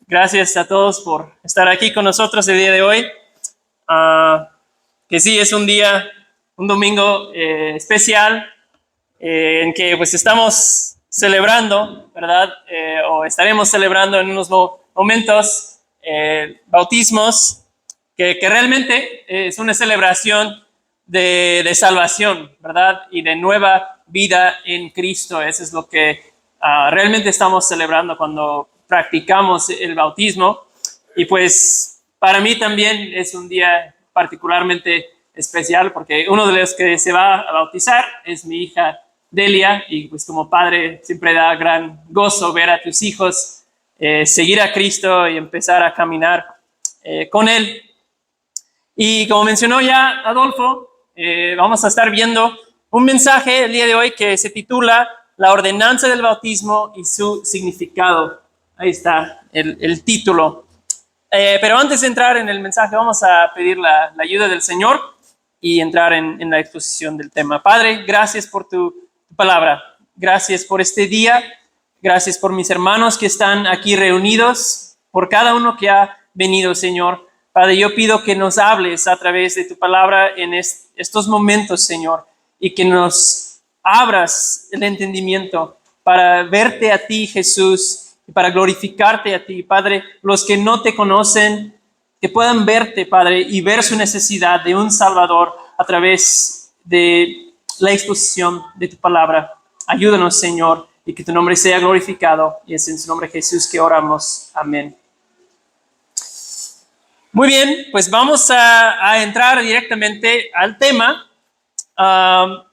Gracias a todos por estar aquí con nosotros el día de hoy. Que sí, es un domingo especial en que pues estamos celebrando, ¿verdad? O estaremos celebrando en unos momentos bautismos, que realmente es una celebración de salvación, ¿verdad? Y de nueva vida en Cristo. Eso es lo que realmente estamos celebrando cuando practicamos el bautismo. Y pues para mí también es un día particularmente especial porque uno de los que se va a bautizar es mi hija Delia, y pues como padre siempre da gran gozo ver a tus hijos seguir a Cristo y empezar a caminar con Él. Y como mencionó ya Adolfo, vamos a estar viendo un mensaje el día de hoy que se titula La ordenanza del bautismo y su significado. Ahí está el título. Pero antes de entrar en el mensaje, vamos a pedir la ayuda del Señor y entrar en la exposición del tema. Padre, gracias por tu palabra. Gracias por este día. Gracias por mis hermanos que están aquí reunidos, por cada uno que ha venido, Señor. Padre, yo pido que nos hables a través de tu palabra en estos momentos, Señor, y que nos abras el entendimiento para verte a ti, Jesús, y para glorificarte a ti. Padre, los que no te conocen, que puedan verte, Padre, y ver su necesidad de un Salvador a través de la exposición de tu palabra. Ayúdanos, Señor, y que tu nombre sea glorificado. Y es en su nombre, Jesús, que oramos. Amén. Muy bien, pues vamos a entrar directamente al tema,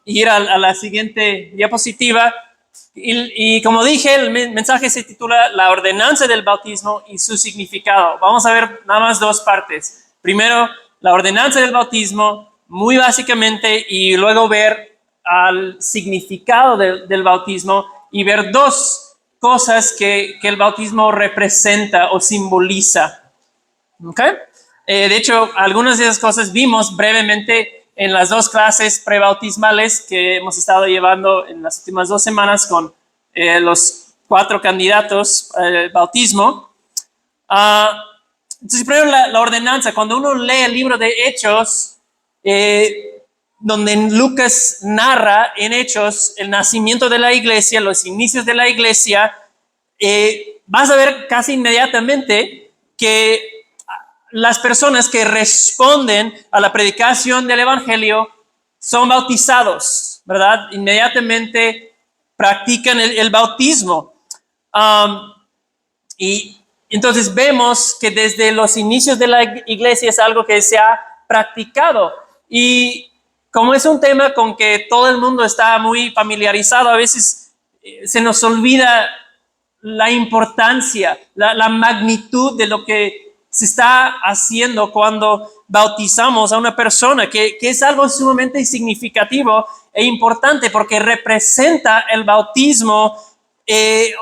ir a la siguiente diapositiva. Y como dije, el mensaje se titula La ordenanza del bautismo y su significado. Vamos a ver nada más dos partes. Primero, la ordenanza del bautismo, muy básicamente, y luego ver al significado del bautismo y ver dos cosas que el bautismo representa o simboliza. ¿Okay? De hecho, algunas de esas cosas vimos brevemente en las dos clases prebautismales que hemos estado llevando en las últimas 2 semanas con los 4 candidatos al bautismo. Entonces, primero la ordenanza. Cuando uno lee el libro de Hechos, donde Lucas narra en Hechos el nacimiento de la iglesia, los inicios de la iglesia, vas a ver casi inmediatamente que las personas que responden a la predicación del evangelio son bautizados, ¿verdad? Inmediatamente practican el bautismo. Y entonces vemos que desde los inicios de la iglesia es algo que se ha practicado. Y como es un tema con que todo el mundo está muy familiarizado, a veces se nos olvida la importancia, la magnitud de lo que se está haciendo cuando bautizamos a una persona, que es algo sumamente significativo e importante porque representa el bautismo,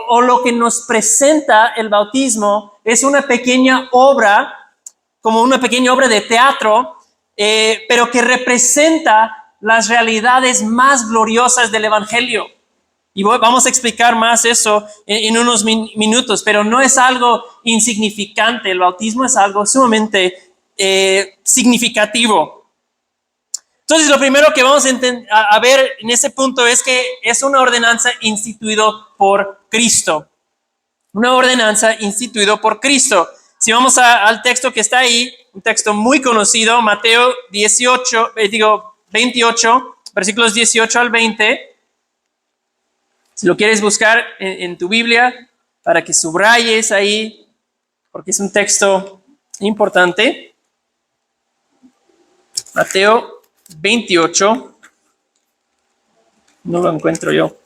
o lo que nos presenta el bautismo es una pequeña obra, como una pequeña obra de teatro, pero que representa las realidades más gloriosas del evangelio. Y vamos a explicar más eso en unos minutos, pero no es algo insignificante. El bautismo es algo sumamente significativo. Entonces, lo primero que vamos a ver en ese punto es que es una ordenanza instituida por Cristo. Una ordenanza instituida por Cristo. Si vamos al texto que está ahí, un texto muy conocido, Mateo 28, versículos 18 al 20. Si lo quieres buscar en tu Biblia, para que subrayes ahí, porque es un texto importante. Mateo 28. No lo encuentro yo.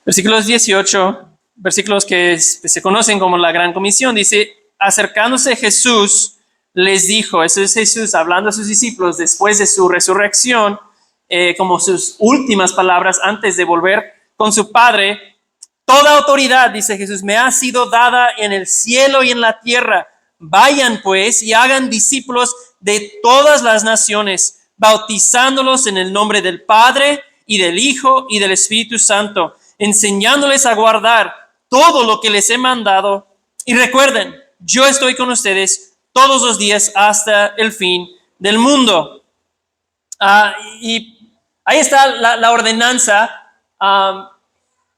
Versículos 18, versículos que se conocen como la Gran Comisión. Dice, acercándose Jesús, les dijo, eso es Jesús hablando a sus discípulos después de su resurrección, como sus últimas palabras antes de volver con su Padre. Toda autoridad, dice Jesús, me ha sido dada en el cielo y en la tierra. Vayan pues y hagan discípulos de todas las naciones, bautizándolos en el nombre del Padre y del Hijo y del Espíritu Santo, enseñándoles a guardar todo lo que les he mandado. Y recuerden, yo estoy con ustedes todos los días hasta el fin del mundo. Y ahí está la ordenanza.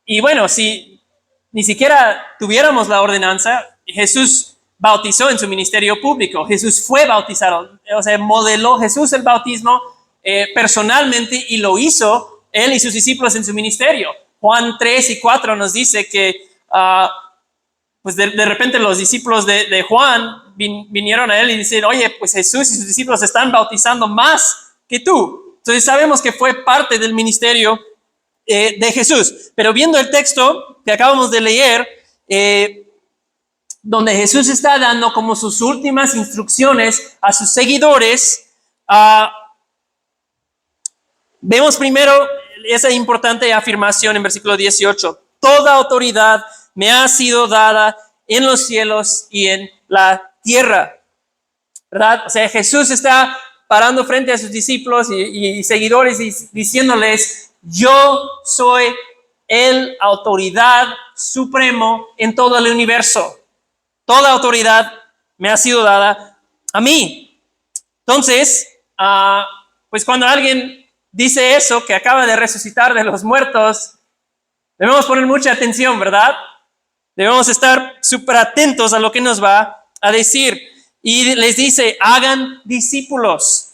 Y bueno, si ni siquiera tuviéramos la ordenanza, Jesús bautizó en su ministerio público. Jesús fue bautizado, o sea, modeló Jesús el bautismo personalmente y lo hizo él y sus discípulos en su ministerio. Juan 3 y 4 nos dice que pues de repente los discípulos de Juan vinieron a él y dicen, oye, pues Jesús y sus discípulos están bautizando más que tú. Entonces sabemos que fue parte del ministerio de Jesús. Pero viendo el texto que acabamos de leer, donde Jesús está dando como sus últimas instrucciones a sus seguidores, vemos primero esa importante afirmación en versículo 18. Toda autoridad me ha sido dada en los cielos y en la tierra. ¿Verdad? O sea, Jesús está parando frente a sus discípulos y seguidores y diciéndoles, yo soy el autoridad supremo en todo el universo. Toda autoridad me ha sido dada a mí. Entonces, pues cuando alguien dice eso, que acaba de resucitar de los muertos, debemos poner mucha atención, ¿verdad? Debemos estar súper atentos a lo que nos va a decir. Y les dice, hagan discípulos.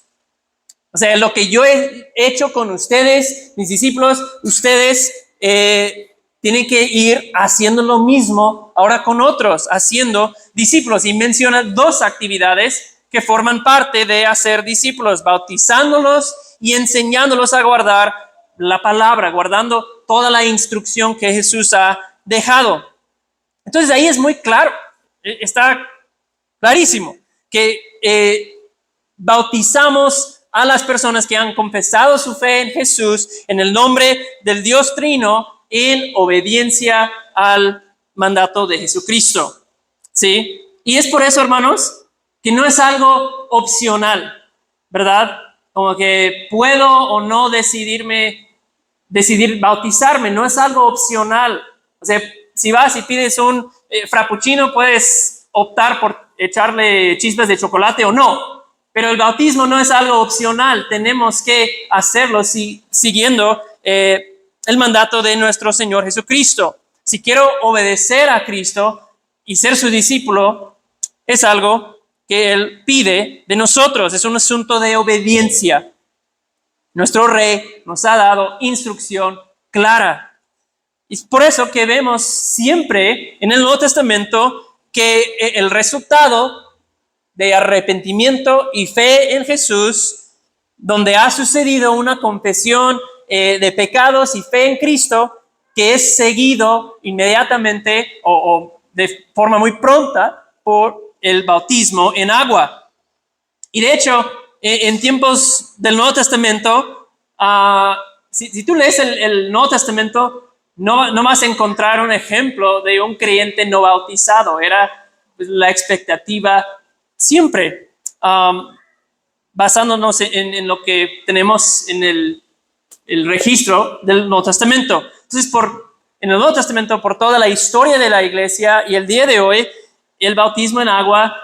O sea, lo que yo he hecho con ustedes, mis discípulos, ustedes tienen que ir haciendo lo mismo ahora con otros, haciendo discípulos. Y menciona dos actividades que forman parte de hacer discípulos, bautizándolos y enseñándolos a guardar la palabra, guardando toda la instrucción que Jesús ha dejado. Entonces ahí es muy claro, está clarísimo que bautizamos a las personas que han confesado su fe en Jesús en el nombre del Dios Trino en obediencia al mandato de Jesucristo. ¿Sí? Y es por eso, hermanos, que no es algo opcional, ¿verdad? Como que puedo o no decidir bautizarme, no es algo opcional. O sea, si vas y pides un frappuccino, puedes optar por echarle chispas de chocolate o no. Pero el bautismo no es algo opcional, tenemos que hacerlo siguiendo el mandato de nuestro Señor Jesucristo. Si quiero obedecer a Cristo y ser su discípulo, es algo que Él pide de nosotros, es un asunto de obediencia. Nuestro Rey nos ha dado instrucción clara. Y es por eso que vemos siempre en el Nuevo Testamento que el resultado de arrepentimiento y fe en Jesús, donde ha sucedido una confesión de pecados y fe en Cristo, que es seguido inmediatamente o de forma muy pronta por el bautismo en agua. Y de hecho, en tiempos del Nuevo Testamento, si tú lees el Nuevo Testamento, no vas a encontrar un ejemplo de un creyente no bautizado. Era la expectativa siempre, basándonos en lo que tenemos en el registro del Nuevo Testamento. Entonces, en el Nuevo Testamento, por toda la historia de la iglesia y el día de hoy, el bautismo en agua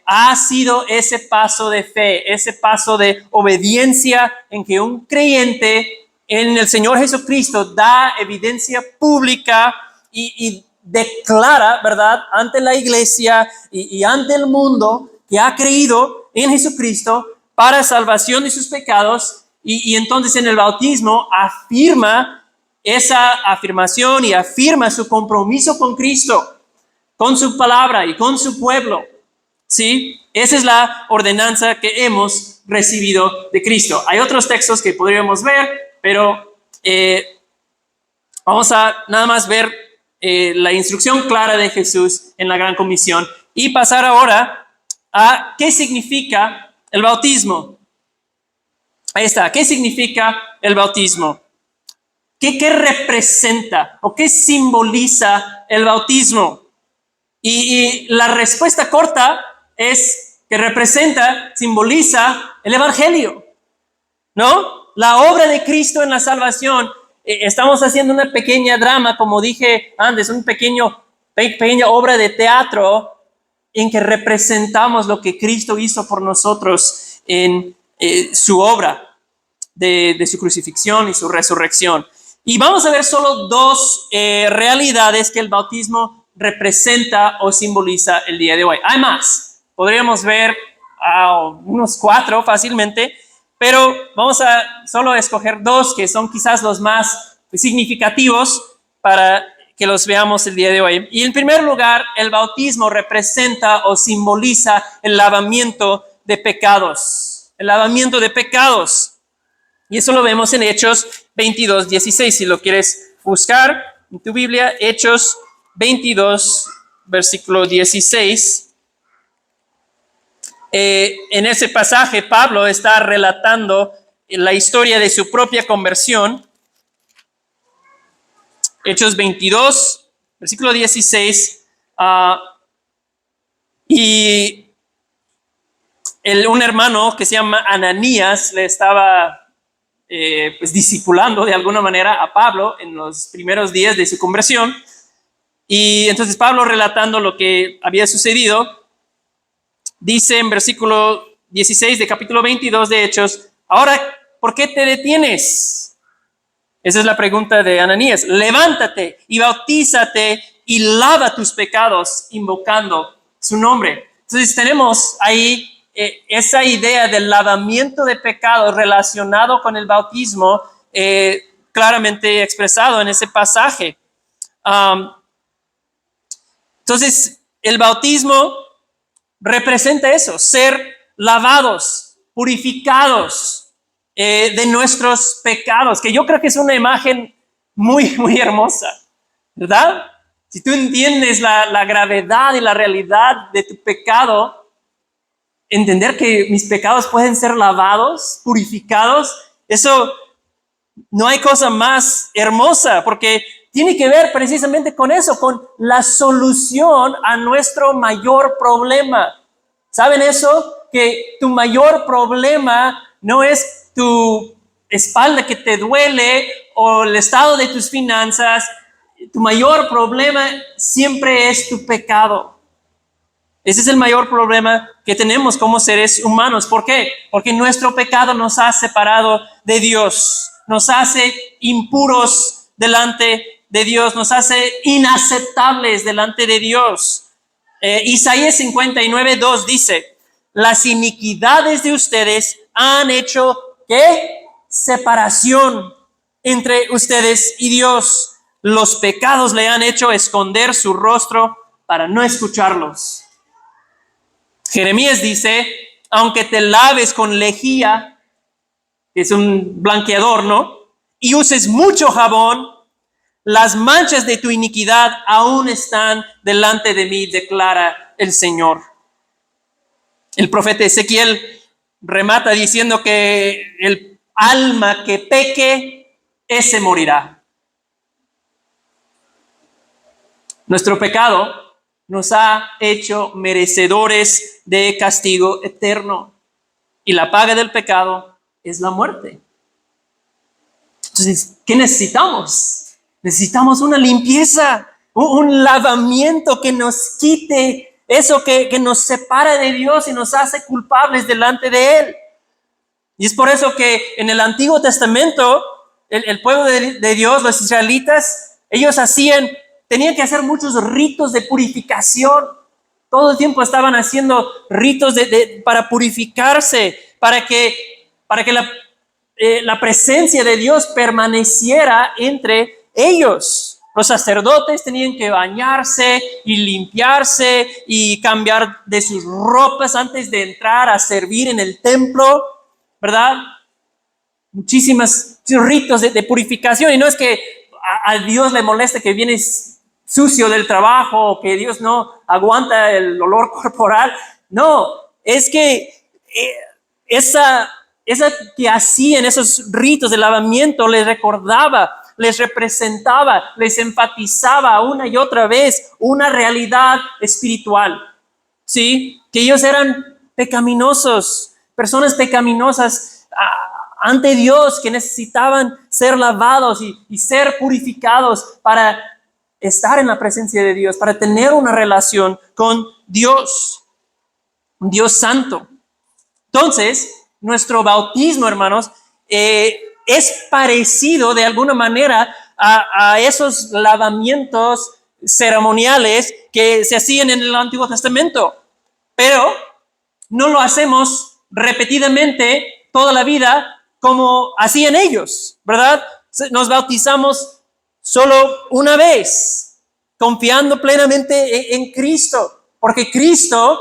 ha sido ese paso de fe, ese paso de obediencia en que un creyente en el Señor Jesucristo da evidencia pública y declara, ¿verdad?, ante la iglesia y ante el mundo que ha creído en Jesucristo para salvación de sus pecados y entonces en el bautismo afirma esa afirmación y afirma su compromiso con Cristo, con su palabra y con su pueblo. ¿Sí? Esa es la ordenanza que hemos recibido de Cristo. Hay otros textos que podríamos ver, pero vamos a nada más ver la instrucción clara de Jesús en la Gran Comisión y pasar ahora a qué significa el bautismo. Ahí está, ¿qué significa el bautismo? ¿Qué representa o qué simboliza el bautismo? Y la respuesta corta es que simboliza el Evangelio, ¿no? La obra de Cristo en la salvación estamos haciendo una pequeña drama, como dije antes, una pequeña obra de teatro en que representamos lo que Cristo hizo por nosotros en su obra de su crucifixión y su resurrección. Y vamos a ver solo dos realidades que el bautismo representa o simboliza el día de hoy. Hay más, podríamos ver unos 4 fácilmente, pero vamos a solo escoger 2 que son quizás los más significativos para que los veamos el día de hoy. Y en primer lugar, el bautismo representa o simboliza el lavamiento de pecados. El lavamiento de pecados. Y eso lo vemos en Hechos 22, 16. Si lo quieres buscar en tu Biblia, Hechos 22, versículo 16. En ese pasaje, Pablo está relatando la historia de su propia conversión. Hechos 22, versículo 16. Y un hermano que se llama Ananías le estaba discipulando de alguna manera a Pablo en los primeros días de su conversión. Y entonces Pablo, relatando lo que había sucedido, dice en versículo 16 de capítulo 22 de Hechos: ahora, ¿por qué te detienes? Esa es la pregunta de Ananías. Levántate y bautízate y lava tus pecados invocando su nombre. Entonces tenemos ahí esa idea del lavamiento de pecados relacionado con el bautismo claramente expresado en ese pasaje. Entonces el bautismo representa eso, ser lavados, purificados de nuestros pecados, que yo creo que es una imagen muy, muy hermosa, ¿verdad? Si tú entiendes la gravedad y la realidad de tu pecado, entender que mis pecados pueden ser lavados, purificados, eso no hay cosa más hermosa, porque tiene que ver precisamente con eso, con la solución a nuestro mayor problema. ¿Saben eso? Que tu mayor problema no es tu espalda que te duele o el estado de tus finanzas. Tu mayor problema siempre es tu pecado. Ese es el mayor problema que tenemos como seres humanos. ¿Por qué? Porque nuestro pecado nos ha separado de Dios, nos hace impuros delante de Dios, nos hace inaceptables delante de Dios. Isaías 59:2 dice: las iniquidades de ustedes han hecho, ¿qué? Separación entre ustedes y Dios. Los pecados le han hecho esconder su rostro para no escucharlos. Jeremías dice: aunque te laves con lejía, que es un blanqueador, ¿no? Y uses mucho jabón, las manchas de tu iniquidad aún están delante de mí, declara el Señor. El profeta Ezequiel remata diciendo que el alma que peque, ese morirá. Nuestro pecado nos ha hecho merecedores de castigo eterno, y la paga del pecado es la muerte. Entonces, ¿qué necesitamos? Necesitamos una limpieza, un lavamiento que nos quite eso que nos separa de Dios y nos hace culpables delante de Él. Y es por eso que en el Antiguo Testamento, el pueblo de Dios, los israelitas, ellos tenían que hacer muchos ritos de purificación. Todo el tiempo estaban haciendo ritos para purificarse, para que la presencia de Dios permaneciera entre ellos. Los sacerdotes tenían que bañarse y limpiarse y cambiar de sus ropas antes de entrar a servir en el templo, ¿verdad? Muchísimos ritos de purificación. Y no es que a Dios le moleste que vienes sucio del trabajo o que Dios no aguanta el olor corporal. No, es que esa que hacían esos ritos de lavamiento les recordaba, les representaba, les enfatizaba una y otra vez una realidad espiritual, ¿sí? Que ellos eran pecaminosos, personas pecaminosas, ante Dios, que necesitaban ser lavados y ser purificados para estar en la presencia de Dios, para tener una relación con Dios, un Dios santo. Entonces, nuestro bautismo, hermanos, es parecido de alguna manera a esos lavamientos ceremoniales que se hacían en el Antiguo Testamento, pero no lo hacemos repetidamente toda la vida como hacían ellos, ¿verdad? Nos bautizamos solo una vez, confiando plenamente en Cristo, porque Cristo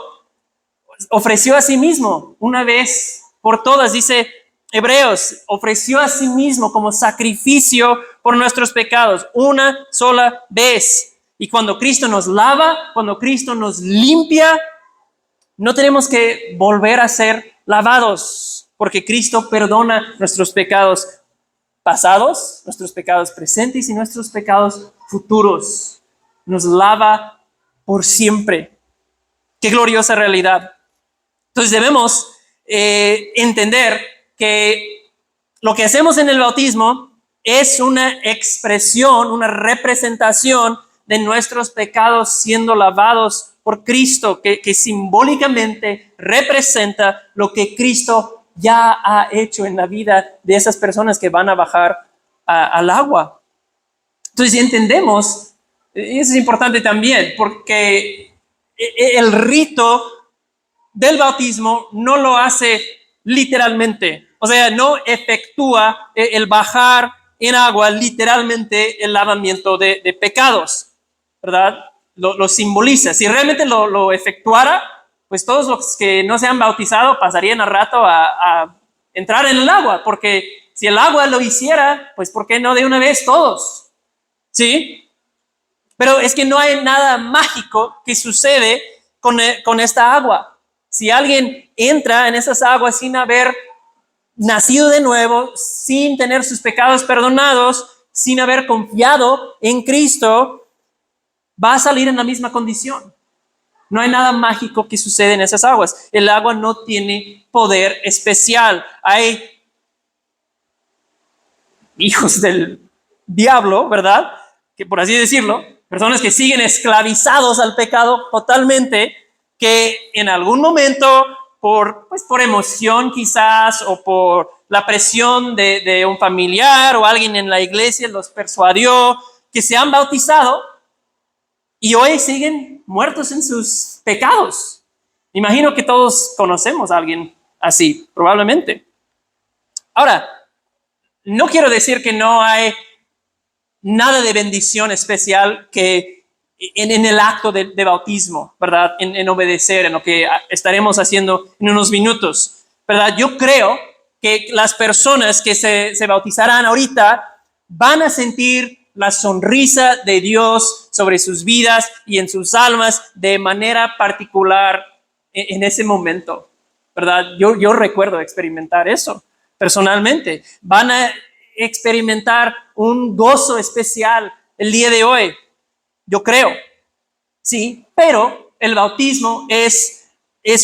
ofreció a sí mismo una vez por todas, dice Hebreos, ofreció a sí mismo como sacrificio por nuestros pecados, una sola vez. Y cuando Cristo nos lava, cuando Cristo nos limpia, no tenemos que volver a ser lavados, porque Cristo perdona nuestros pecados pasados, nuestros pecados presentes y nuestros pecados futuros. Nos lava por siempre. Qué gloriosa realidad. Entonces debemos entender que lo que hacemos en el bautismo es una expresión, una representación de nuestros pecados siendo lavados por Cristo, que simbólicamente representa lo que Cristo ya ha hecho en la vida de esas personas que van a bajar al agua. Entonces, si entendemos, y eso es importante también, porque el rito del bautismo no lo hace literalmente, o sea, no efectúa el bajar en agua literalmente el lavamiento de pecados, ¿verdad? Lo simboliza. Si realmente lo efectuara, pues todos los que no se han bautizado pasarían al rato a entrar en el agua, porque si el agua lo hiciera, pues ¿por qué no de una vez todos? ¿Sí? Pero es que no hay nada mágico que sucede con esta agua. Si alguien entra en esas aguas sin haber nacido de nuevo, sin tener sus pecados perdonados, sin haber confiado en Cristo, va a salir en la misma condición. No hay nada mágico que sucede en esas aguas. El agua no tiene poder especial. Hay hijos del diablo, ¿verdad? Que por así decirlo, personas que siguen esclavizados al pecado totalmente, que en algún momento, por emoción quizás, o por la presión de un familiar o alguien en la iglesia los persuadió, que se han bautizado y hoy siguen muertos en sus pecados. Imagino que todos conocemos a alguien así, probablemente. Ahora, no quiero decir que no hay nada de bendición especial que en el acto de bautismo, ¿verdad? En obedecer, en lo que estaremos haciendo en unos minutos, ¿verdad? Yo creo que las personas que se bautizarán ahorita van a sentir la sonrisa de Dios sobre sus vidas y en sus almas de manera particular en ese momento, ¿verdad? Yo recuerdo experimentar eso personalmente. Van a experimentar un gozo especial el día de hoy, yo creo, sí, pero el bautismo es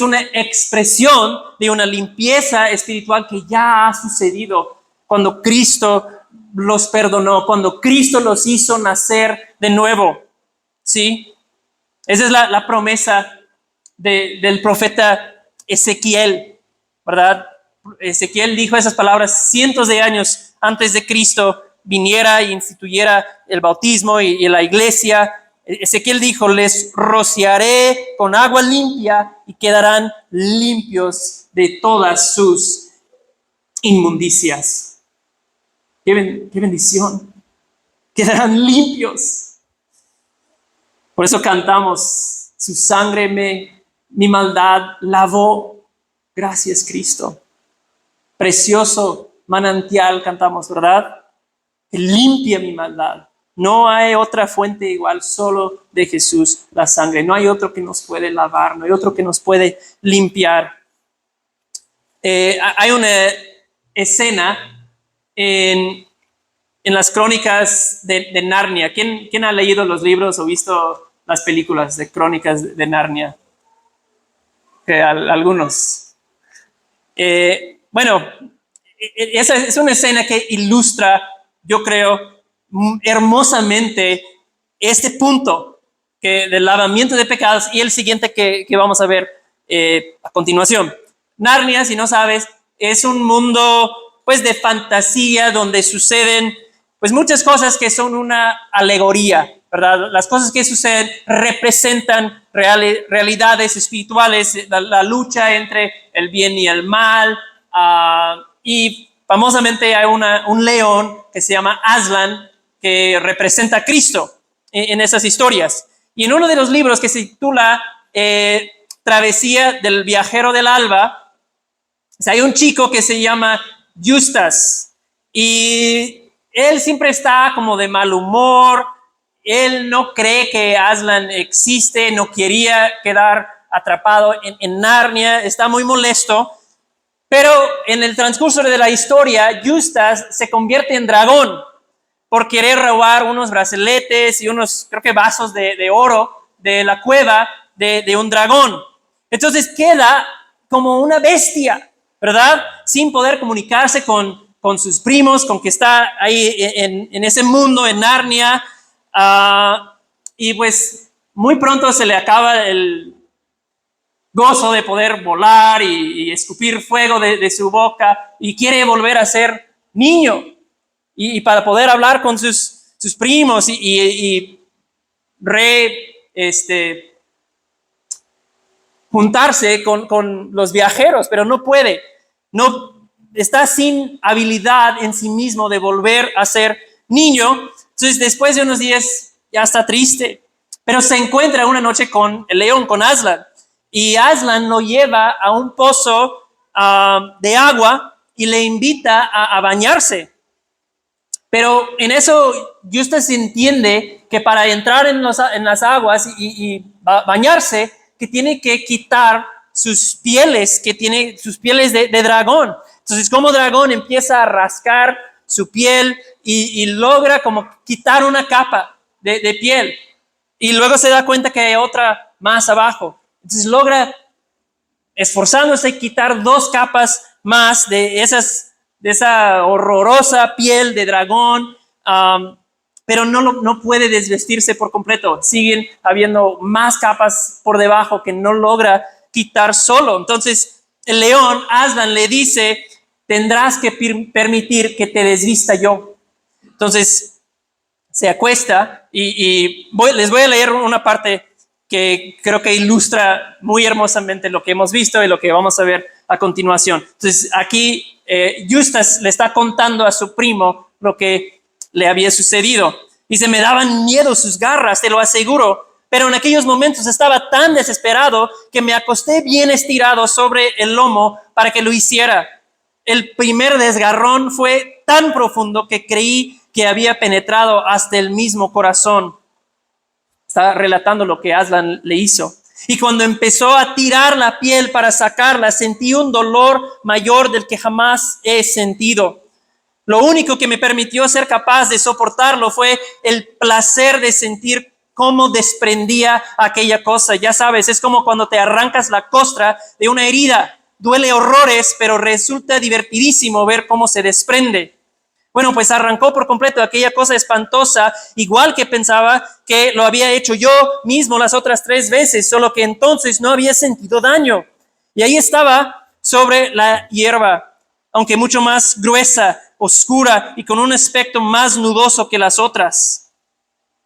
una expresión de una limpieza espiritual que ya ha sucedido cuando Cristo los perdonó, cuando Cristo los hizo nacer de nuevo, ¿sí? Esa es la promesa del profeta Ezequiel, ¿verdad? Ezequiel dijo esas palabras cientos de años antes de Cristo viniera e instituyera el bautismo y la iglesia. Ezequiel dijo, les rociaré con agua limpia y quedarán limpios de todas sus inmundicias. Qué bendición. Quedarán limpios. Por eso cantamos, su sangre mi maldad lavó. Gracias, Cristo. Precioso manantial cantamos, ¿verdad? Que limpia mi maldad. No hay otra fuente igual, solo de Jesús, la sangre. No hay otro que nos puede lavar, no hay otro que nos puede limpiar. Hay una escena en las crónicas de Narnia. ¿Quién ha leído los libros o visto las películas de crónicas de Narnia? Algunos. Bueno, esa es una escena que ilustra, yo creo, hermosamente este punto del lavamiento de pecados y el siguiente que vamos a ver a continuación. Narnia, si no sabes, es un mundo pues de fantasía donde suceden pues muchas cosas que son una alegoría, ¿verdad? Las cosas que suceden representan realidades espirituales, la lucha entre el bien y el mal, y famosamente hay un león que se llama Aslan, que representa a Cristo en esas historias. Y en uno de los libros que se titula Travesía del viajero del alba, hay un chico que se llama Justas y él siempre está como de mal humor. Él no cree que Aslan existe, no quería quedar atrapado en Narnia, está muy molesto. Pero en el transcurso de la historia, Justas se convierte en dragón por querer robar unos brazaletes y unos, creo que vasos de oro de la cueva de un dragón. Entonces queda como una bestia, ¿verdad? Sin poder comunicarse con sus primos, con que está ahí en ese mundo, en Narnia. Y pues muy pronto se le acaba el gozo de poder volar y escupir fuego de su boca y quiere volver a ser niño y para poder hablar con sus primos y juntarse con los viajeros, pero no puede, no está sin habilidad en sí mismo de volver a ser niño. Entonces después de unos días ya está triste, pero se encuentra una noche con el león, con Aslan, y Aslan lo lleva a un pozo de agua y le invita a bañarse. Pero en eso Justas entiende que para entrar en las aguas y bañarse, que tiene que quitar sus pieles, que tiene sus pieles de dragón. Entonces, como dragón empieza a rascar su piel y logra como quitar una capa de piel. Y luego se da cuenta que hay otra más abajo. Entonces logra, esforzándose, quitar 2 capas más de esa horrorosa piel de dragón, pero no puede desvestirse por completo. Siguen habiendo más capas por debajo que no logra quitar solo. Entonces el león, Aslan, le dice: tendrás que permitir que te desvista yo. Entonces se acuesta y les voy a leer una parte que creo que ilustra muy hermosamente lo que hemos visto y lo que vamos a ver a continuación. Entonces aquí Justas le está contando a su primo lo que le había sucedido. Dice: me daban miedo sus garras, te lo aseguro, pero en aquellos momentos estaba tan desesperado que me acosté bien estirado sobre el lomo para que lo hiciera. El primer desgarrón fue tan profundo que creí que había penetrado hasta el mismo corazón. Está relatando lo que Aslan le hizo. Y cuando empezó a tirar la piel para sacarla, sentí un dolor mayor del que jamás he sentido. Lo único que me permitió ser capaz de soportarlo fue el placer de sentir cómo desprendía aquella cosa. Ya sabes, es como cuando te arrancas la costra de una herida. Duele horrores, pero resulta divertidísimo ver cómo se desprende. Bueno, pues arrancó por completo aquella cosa espantosa, igual que pensaba que lo había hecho yo mismo las otras 3 veces, solo que entonces no había sentido daño. Y ahí estaba sobre la hierba, aunque mucho más gruesa, oscura y con un aspecto más nudoso que las otras.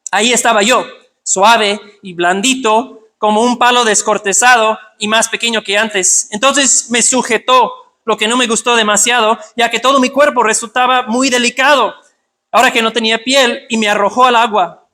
Ahí estaba yo, suave y blandito, como un palo descortezado y más pequeño que antes. Entonces me sujetó, lo que no me gustó demasiado, ya que todo mi cuerpo resultaba muy delicado, ahora que no tenía piel, y me arrojó al agua.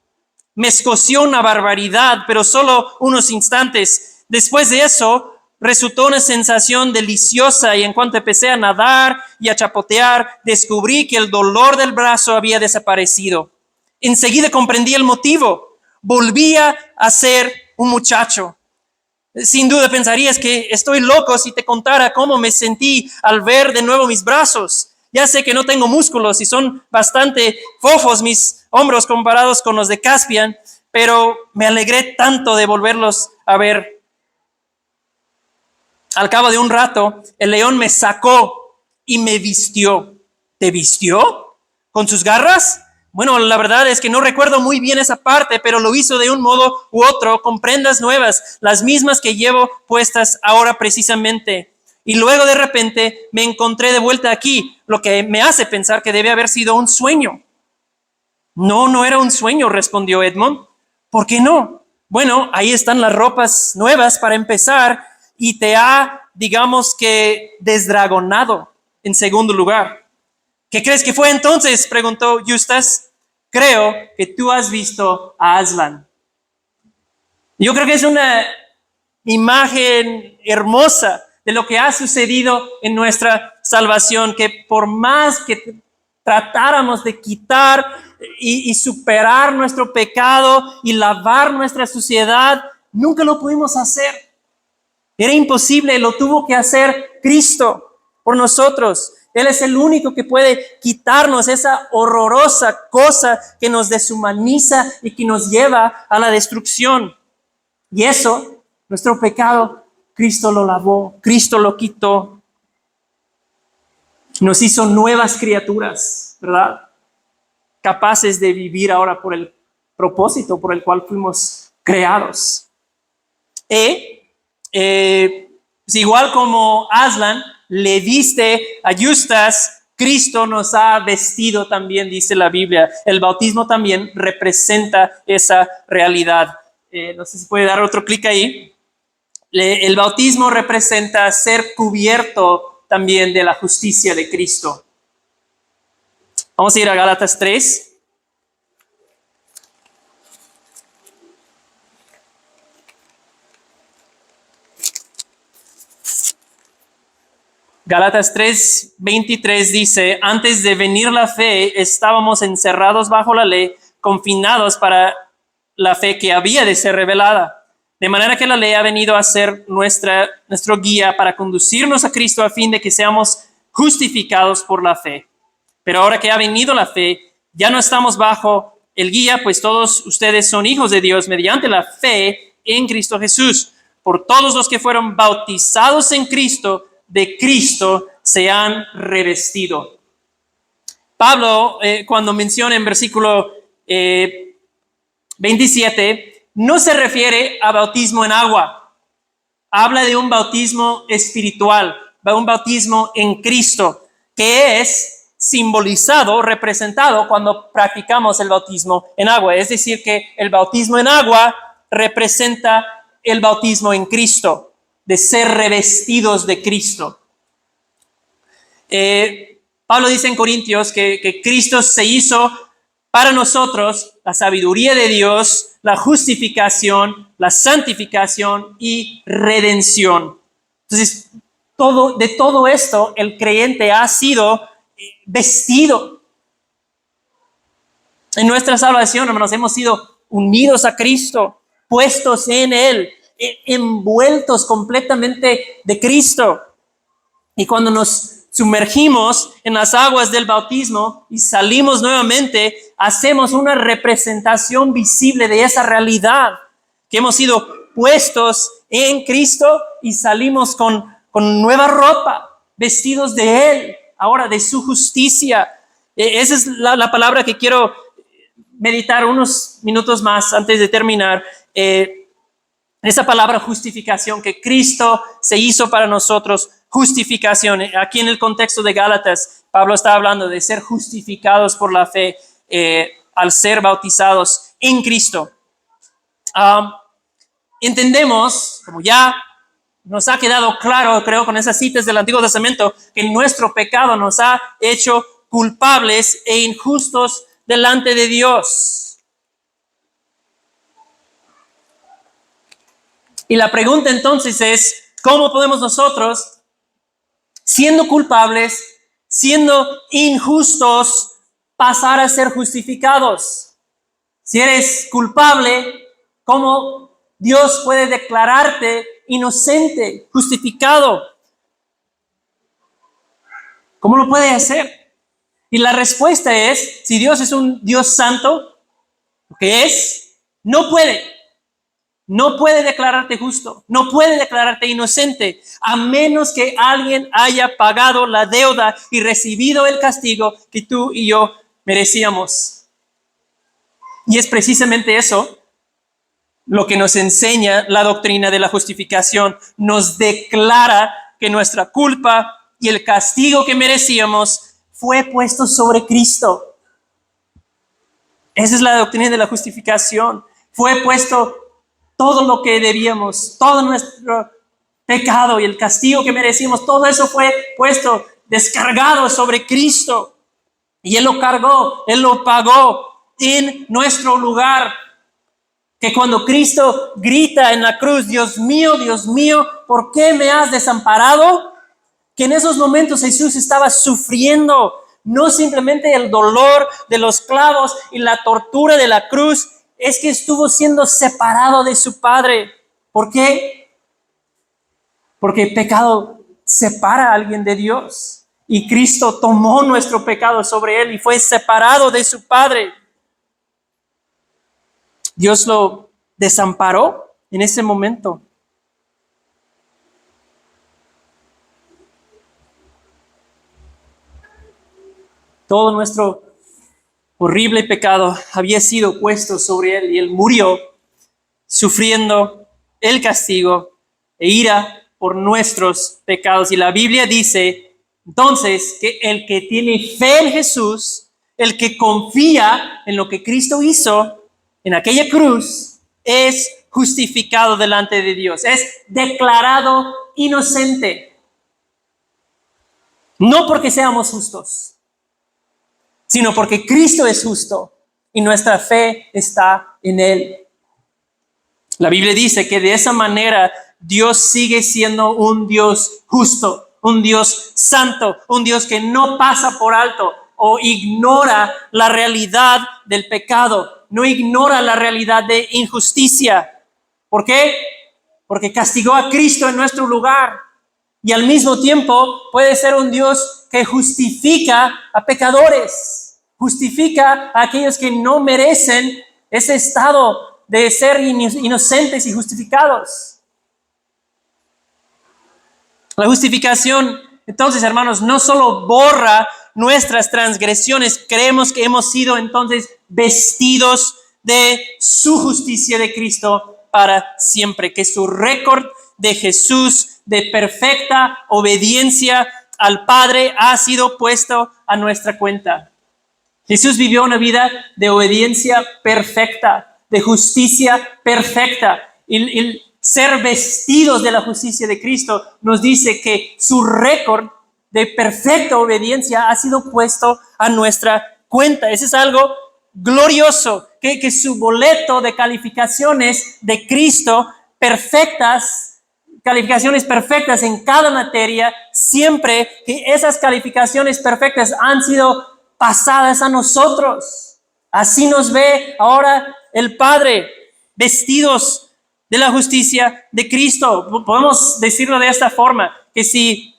Me escoció una barbaridad, pero solo unos instantes. Después de eso, resultó una sensación deliciosa y en cuanto empecé a nadar y a chapotear, descubrí que el dolor del brazo había desaparecido. Enseguida comprendí el motivo. Volvía a ser un muchacho. Sin duda pensarías que estoy loco si te contara cómo me sentí al ver de nuevo mis brazos. Ya sé que no tengo músculos y son bastante fofos mis hombros comparados con los de Caspian, pero me alegré tanto de volverlos a ver. Al cabo de un rato, el león me sacó y me vistió. ¿Te vistió con sus garras? Bueno, la verdad es que no recuerdo muy bien esa parte, pero lo hizo de un modo u otro, con prendas nuevas, las mismas que llevo puestas ahora precisamente. Y luego de repente me encontré de vuelta aquí, lo que me hace pensar que debe haber sido un sueño. No, no era un sueño, respondió Edmond. ¿Por qué no? Bueno, ahí están las ropas nuevas para empezar y te ha, digamos que, desdragonado en segundo lugar. ¿Qué crees que fue entonces?, preguntó Justus. Creo que tú has visto a Aslan. Yo creo que es una imagen hermosa de lo que ha sucedido en nuestra salvación, que por más que tratáramos de quitar y superar nuestro pecado y lavar nuestra suciedad, nunca lo pudimos hacer. Era imposible, lo tuvo que hacer Cristo por nosotros. Él es el único que puede quitarnos esa horrorosa cosa que nos deshumaniza y que nos lleva a la destrucción. Y eso, nuestro pecado, Cristo lo lavó, Cristo lo quitó. Nos hizo nuevas criaturas, ¿verdad? Capaces de vivir ahora por el propósito por el cual fuimos creados. Pues igual como Aslan le viste a Justus, Cristo nos ha vestido también, dice la Biblia. El bautismo también representa esa realidad. No sé si puede dar otro clic ahí. El bautismo representa ser cubierto también de la justicia de Cristo. Vamos a ir a Gálatas 3. Gálatas 3:23 dice: antes de venir la fe, estábamos encerrados bajo la ley, confinados para la fe que había de ser revelada. De manera que la ley ha venido a ser nuestro guía para conducirnos a Cristo a fin de que seamos justificados por la fe. Pero ahora que ha venido la fe, ya no estamos bajo el guía, pues todos ustedes son hijos de Dios mediante la fe en Cristo Jesús. Por todos los que fueron bautizados en Cristo, de Cristo se han revestido. Pablo, cuando menciona en versículo 27, no se refiere a bautismo en agua. Habla de un bautismo espiritual, un bautismo en Cristo, que es simbolizado, representado cuando practicamos el bautismo en agua. Es decir, que el bautismo en agua representa el bautismo en Cristo, de ser revestidos de Cristo. Pablo dice en Corintios que Cristo se hizo para nosotros la sabiduría de Dios, la justificación, la santificación y redención. Entonces, de todo esto, el creyente ha sido vestido. En nuestra salvación, hermanos, hemos sido unidos a Cristo, puestos en Él, envueltos completamente de Cristo. Y cuando nos sumergimos en las aguas del bautismo y salimos nuevamente, hacemos una representación visible de esa realidad, que hemos sido puestos en Cristo y salimos con nueva ropa, vestidos de Él, ahora de su justicia. Esa es la palabra que quiero meditar unos minutos más antes de terminar. Esa palabra justificación, que Cristo se hizo para nosotros, justificación. Aquí en el contexto de Gálatas, Pablo está hablando de ser justificados por la fe al ser bautizados en Cristo. Entendemos, como ya nos ha quedado claro, creo, con esas citas del Antiguo Testamento, que nuestro pecado nos ha hecho culpables e injustos delante de Dios. Y la pregunta entonces es, ¿cómo podemos nosotros, siendo culpables, siendo injustos, pasar a ser justificados? Si eres culpable, ¿cómo Dios puede declararte inocente, justificado? ¿Cómo lo puede hacer? Y la respuesta es, si Dios es un Dios santo, lo que es, no puede. no puede declararte justo, no puede declararte inocente, a menos que alguien haya pagado la deuda y recibido el castigo que tú y yo merecíamos. Y es precisamente eso lo que nos enseña la doctrina de la justificación. Nos declara que nuestra culpa y el castigo que merecíamos fue puesto sobre Cristo. Esa es la doctrina de la justificación. Fue puesto todo lo que debíamos, todo nuestro pecado y el castigo que merecíamos, todo eso fue puesto, descargado sobre Cristo. Y Él lo cargó, Él lo pagó en nuestro lugar. Que cuando Cristo grita en la cruz, Dios mío, ¿por qué me has desamparado? Que en esos momentos Jesús estaba sufriendo, no simplemente el dolor de los clavos y la tortura de la cruz, es que estuvo siendo separado de su Padre. ¿Por qué? Porque el pecado separa a alguien de Dios. Y Cristo tomó nuestro pecado sobre Él y fue separado de su Padre. Dios lo desamparó en ese momento. Todo nuestro horrible pecado había sido puesto sobre Él y Él murió sufriendo el castigo e ira por nuestros pecados. Y la Biblia dice entonces que el que tiene fe en Jesús, el que confía en lo que Cristo hizo en aquella cruz, es justificado delante de Dios, es declarado inocente. No porque seamos justos, sino porque Cristo es justo y nuestra fe está en Él. La Biblia dice que de esa manera Dios sigue siendo un Dios justo, un Dios santo, un Dios que no pasa por alto o ignora la realidad del pecado, no ignora la realidad de injusticia. ¿Por qué? Porque castigó a Cristo en nuestro lugar. Y al mismo tiempo puede ser un Dios que justifica a pecadores, justifica a aquellos que no merecen ese estado de ser inocentes y justificados. La justificación, entonces, hermanos, no solo borra nuestras transgresiones, creemos que hemos sido entonces vestidos de su justicia de Cristo para siempre, que su récord de Jesús de perfecta obediencia al Padre ha sido puesto a nuestra cuenta. Jesús vivió una vida de obediencia perfecta, de justicia perfecta. El ser vestidos de la justicia de Cristo nos dice que su récord de perfecta obediencia ha sido puesto a nuestra cuenta. Eso es algo glorioso, que su boleto de calificaciones de Cristo perfectas, calificaciones perfectas en cada materia, siempre que esas calificaciones perfectas han sido pasadas a nosotros. Así nos ve ahora el Padre, vestidos de la justicia de Cristo. Podemos decirlo de esta forma, que si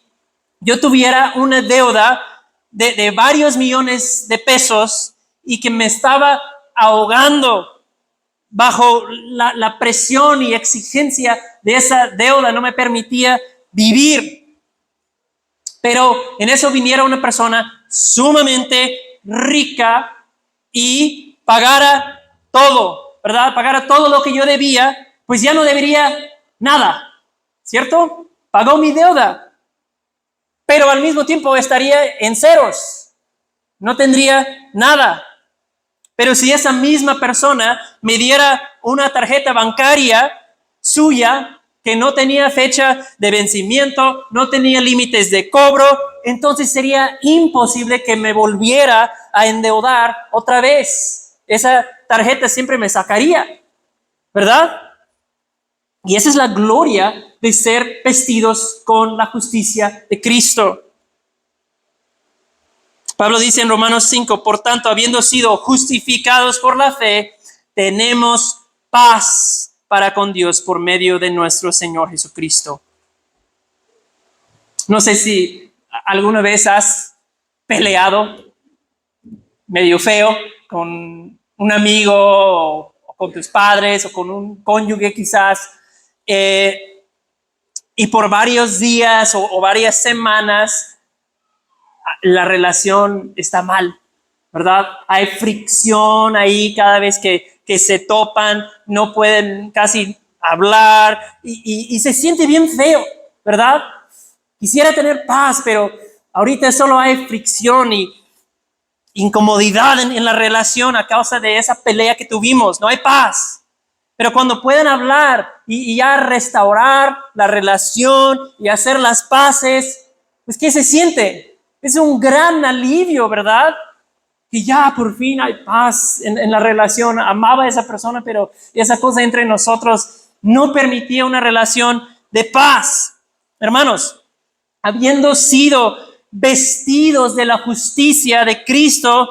yo tuviera una deuda de varios millones de pesos y que me estaba ahogando bajo la presión y exigencia de esa deuda, no me permitía vivir. Pero en eso viniera una persona sumamente rica y pagara todo, ¿verdad? Pagara todo lo que yo debía, pues ya no debería nada, ¿cierto? Pagó mi deuda, pero al mismo tiempo estaría en ceros, no tendría nada. Pero si esa misma persona me diera una tarjeta bancaria suya que no tenía fecha de vencimiento, no tenía límites de cobro, entonces sería imposible que me volviera a endeudar otra vez. Esa tarjeta siempre me sacaría, ¿verdad? Y esa es la gloria de ser vestidos con la justicia de Cristo. Pablo dice en Romanos 5, por tanto, habiendo sido justificados por la fe, tenemos paz para con Dios por medio de nuestro Señor Jesucristo. No sé si alguna vez has peleado medio feo con un amigo o con tus padres o con un cónyuge quizás, y por varios días o varias semanas la relación está mal, ¿verdad? Hay fricción ahí cada vez que se topan, no pueden casi hablar y se siente bien feo, ¿verdad? Quisiera tener paz, pero ahorita solo hay fricción y incomodidad en la relación a causa de esa pelea que tuvimos. No hay paz. Pero cuando pueden hablar y ya restaurar la relación y hacer las paces, pues ¿qué se siente? Es un gran alivio, ¿verdad? Que ya por fin hay paz en la relación. Amaba a esa persona, pero esa cosa entre nosotros no permitía una relación de paz. Hermanos, habiendo sido vestidos de la justicia de Cristo,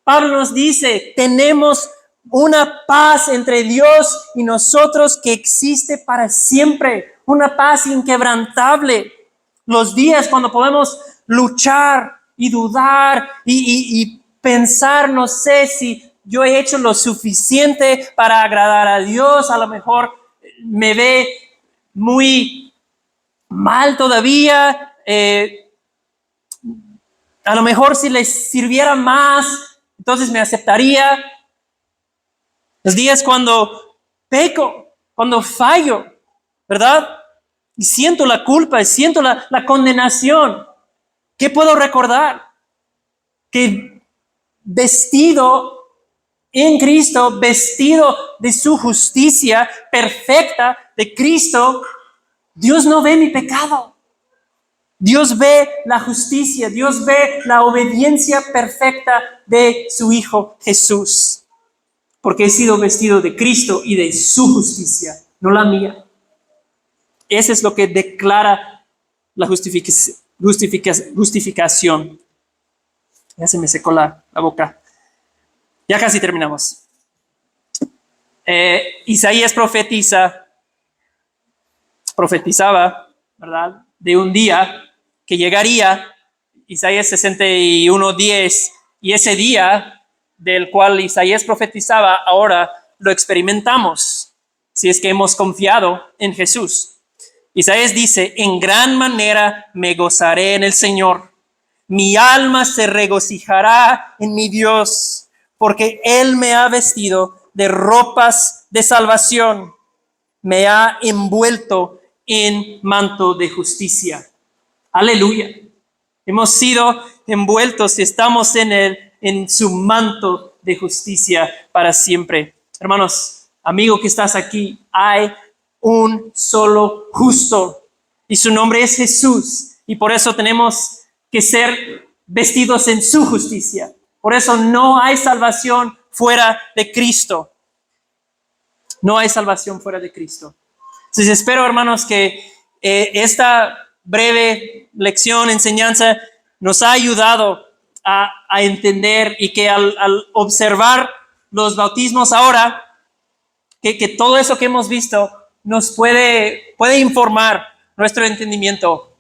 Pablo nos dice, tenemos una paz entre Dios y nosotros que existe para siempre, una paz inquebrantable. Los días cuando podemos luchar y dudar y pensar, no sé si yo he hecho lo suficiente para agradar a Dios, a lo mejor me ve muy mal todavía, a lo mejor si les sirviera más, entonces me aceptaría. Los días cuando peco, cuando fallo, ¿verdad? Y siento la culpa, y siento la condenación. ¿Qué puedo recordar? Que vestido en Cristo, vestido de su justicia perfecta de Cristo, Dios no ve mi pecado. Dios ve la justicia, Dios ve la obediencia perfecta de su Hijo Jesús. Porque he sido vestido de Cristo y de su justicia, no la mía. Eso es lo que declara la justificación. Ya se me secó la boca. Ya casi terminamos. Isaías profetizaba, ¿verdad? De un día que llegaría, Isaías 61:10, y ese día del cual Isaías profetizaba, ahora lo experimentamos, si es que hemos confiado en Jesús. Isaías dice, en gran manera me gozaré en el Señor. Mi alma se regocijará en mi Dios, porque Él me ha vestido de ropas de salvación, me ha envuelto en manto de justicia. Aleluya. Hemos sido envueltos y estamos en su manto de justicia para siempre. Hermanos, amigo que estás aquí, hay un solo justo y su nombre es Jesús, y por eso tenemos que ser vestidos en su justicia. Por eso no hay salvación fuera de Cristo. No hay salvación fuera de Cristo. Entonces espero, hermanos, que esta breve lección, enseñanza, nos ha ayudado a entender, y que al observar los bautismos ahora, que todo eso que hemos visto nos puede informar nuestro entendimiento,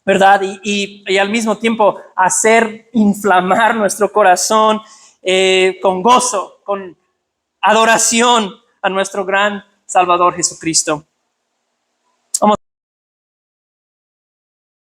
¿verdad? Y al mismo tiempo hacer inflamar nuestro corazón con gozo, con adoración a nuestro gran Salvador Jesucristo. Vamos